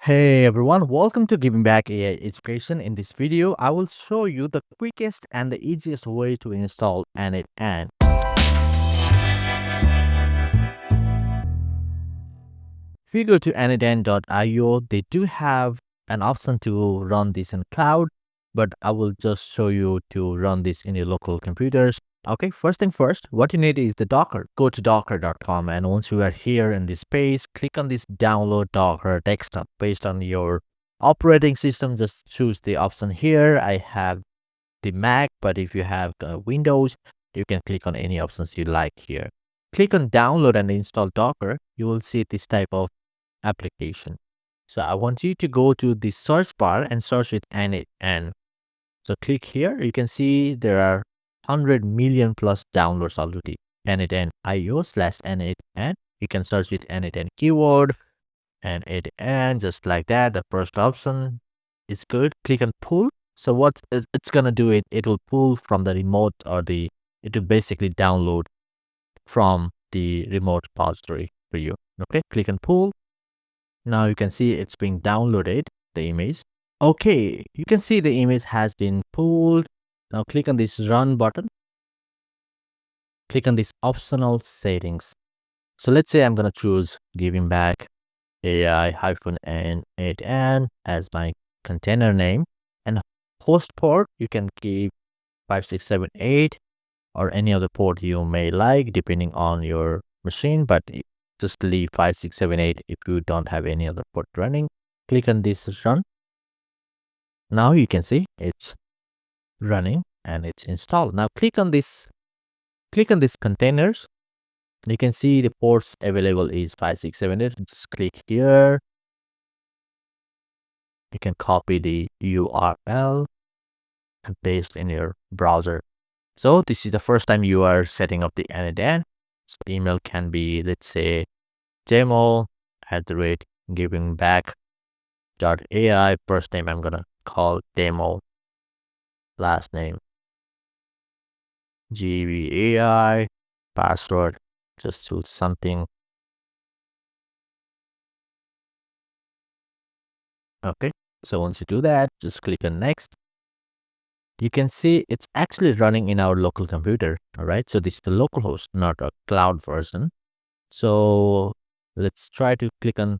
Hey everyone, welcome to Giving Back AI Education. In this video, I will show you the quickest and the easiest way to install n8n. If you go to n8n.io, they do have an option to run this in cloud, but I will just show you to run this in your local computers. Okay, first thing first, what you need is the Docker. Go to docker.com, and once you are here in this page, click on this download Docker desktop. Based on your operating system, just choose the option here. I have the Mac, but if you have Windows, you can click on any options you like here. Click on download and install Docker. You will see this type of application. So I want you to go to the search bar and search with n8n. So click here. You can see there are 100 million plus downloads already. n8n io/n8n. You can search with n8n keyword, n8n, just like that. The first option is good. Click on pull. So what it's gonna do, it will pull from the remote, or it will basically download from the remote repository for you. Okay, click on pull. Now you can see it's being downloaded, the image. Okay, you can see the image has been pulled. Now click on this run button. Click on this optional settings. So let's say I'm gonna choose Giving Back AI-n8n as my container name, and host port you can keep 5678 or any other port you may like depending on your machine, but just leave 5678 if you don't have any other port running. Click on this run. Now you can see it's running and it's installed. Now click on this containers. You can see the ports available is 5678. Just click here. You can copy the URL and paste in your browser. So this is the first time you are setting up the n8n. So the email can be, let's say, demo@givingback.ai. First name I'm gonna call demo. Last name GVAI. Password, just choose something. Okay. So once you do that, just click on next. You can see it's actually running in our local computer. All right. So this is the local host, not a cloud version. So let's try to click on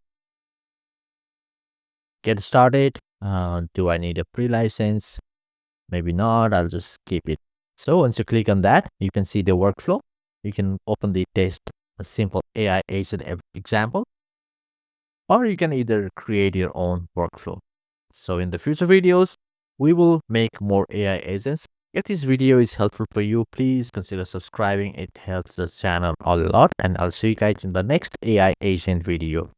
get started. Do I need a pre-license? Maybe not. I'll just keep it. So once you click on that, you can see the workflow. You can open the test, a simple AI agent example, or you can either create your own workflow. So in the future videos, we will make more AI agents. If this video is helpful for you, please consider subscribing. It helps the channel a lot, and I'll see you guys in the next AI agent video.